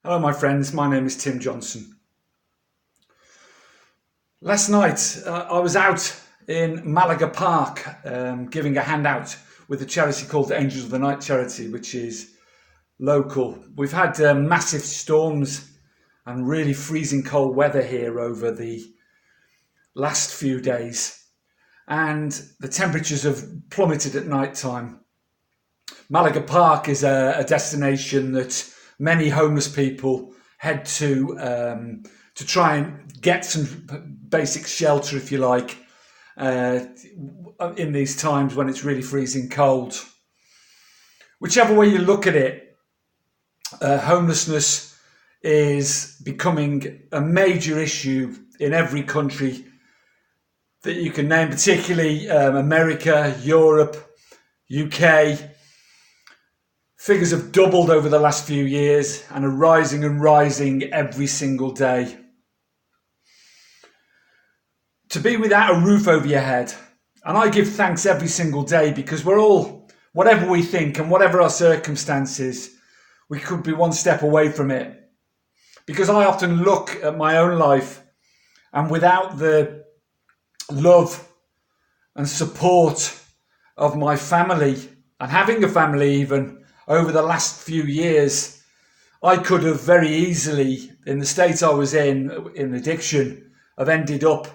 Hello, my friends. My name is Tim Johnson. Last night, I was out in Malaga Park giving a handout with a charity called Angels of the Night Charity, which is local. We've had massive storms and really freezing cold weather here over the last few days, and the temperatures have plummeted at night time. Malaga Park is a destination that many homeless people head to try and get some basic shelter, if you like, in these times when it's really freezing cold. Whichever way you look at it, homelessness is becoming a major issue in every country that you can name, particularly America, Europe, UK. Figures have doubled over the last few years and are rising and rising every single day. To be without a roof over your head, and I give thanks every single day because we're all, whatever we think and whatever our circumstances, we could be one step away from it. Because I often look at my own life, and without the love and support of my family, and having a family even, over the last few years, I could have very easily, in the state I was in addiction, have ended up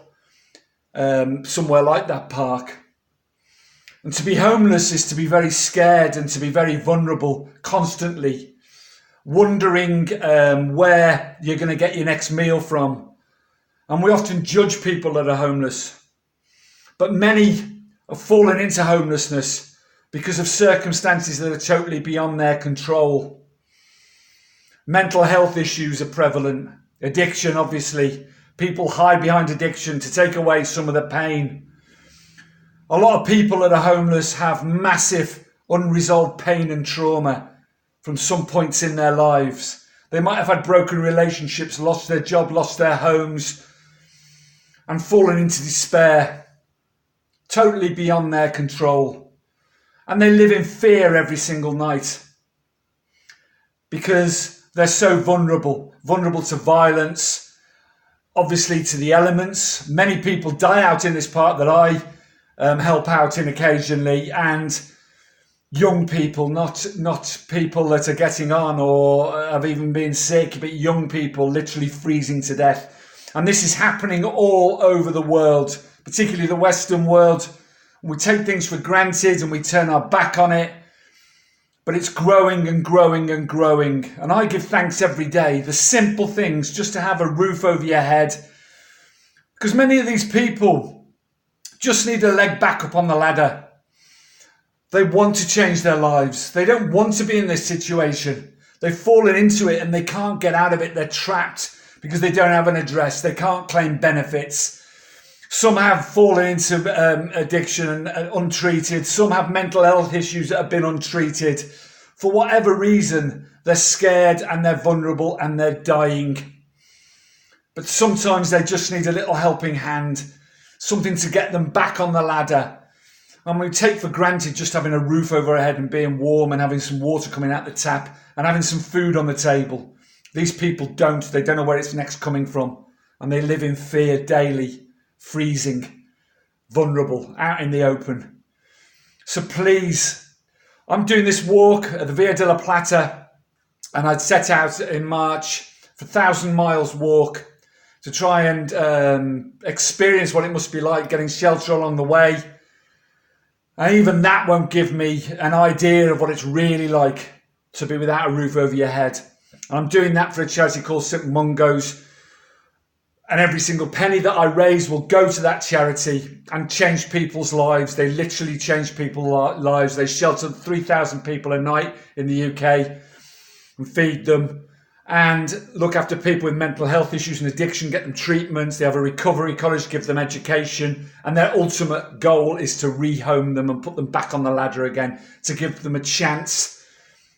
somewhere like that park. And to be homeless is to be very scared and to be very vulnerable, constantly wondering where you're going to get your next meal from. And we often judge people that are homeless. But many have fallen into homelessness because of circumstances that are totally beyond their control. Mental health issues are prevalent. Addiction, obviously. People hide behind addiction to take away some of the pain. A lot of people that are homeless have massive unresolved pain and trauma from some points in their lives. They might have had broken relationships, lost their job, lost their homes, and fallen into despair, totally beyond their control. And they live in fear every single night because they're so vulnerable to violence, obviously to the elements. Many people die out in this park that I help out in occasionally, and young people, not people that are getting on or have even been sick, but young people literally freezing to death. And this is happening all over the world, particularly the Western world. We take things for granted and we turn our back on it, but it's growing and growing and growing. And I give thanks every day, the simple things, just to have a roof over your head. Because many of these people just need a leg back up on the ladder. They want to change their lives. They don't want to be in this situation. They've fallen into it and they can't get out of it. They're trapped because they don't have an address. They can't claim benefits. Some have fallen into addiction and untreated. Some have mental health issues that have been untreated. For whatever reason, they're scared and they're vulnerable and they're dying. But sometimes they just need a little helping hand, something to get them back on the ladder. And we take for granted just having a roof over our head and being warm and having some water coming out the tap and having some food on the table. These people don't. They don't know where it's next coming from. And they live in fear daily. Freezing, vulnerable, out in the open. So please, I'm doing this walk at the Via de la Plata, and I'd set out in March for 1,000 miles walk to try and experience what it must be like getting shelter along the way. And even that won't give me an idea of what it's really like to be without a roof over your head. And I'm doing that for a charity called St Mungo's. And every single penny that I raise will go to that charity and change people's lives. They literally change people's lives. They shelter 3,000 people a night in the UK and feed them and look after people with mental health issues and addiction, get them treatments. They have a recovery college, give them education. And their ultimate goal is to rehome them and put them back on the ladder again, to give them a chance,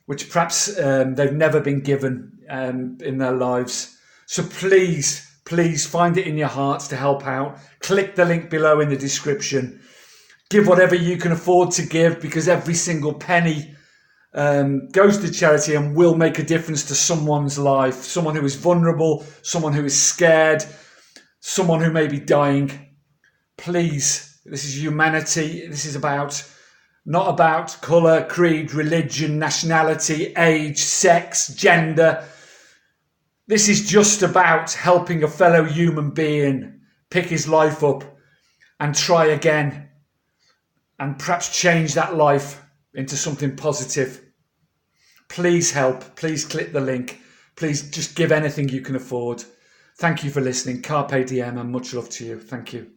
which perhaps they've never been given in their lives. So please find it in your hearts to help out. Click the link below in the description. Give whatever you can afford to give, because every single penny goes to charity and will make a difference to someone's life, someone who is vulnerable, someone who is scared, someone who may be dying. Please, this is humanity. This is not about colour, creed, religion, nationality, age, sex, gender. This is just about helping a fellow human being pick his life up and try again and perhaps change that life into something positive. Please help. Please click the link. Please just give anything you can afford. Thank you for listening. Carpe diem and much love to you. Thank you.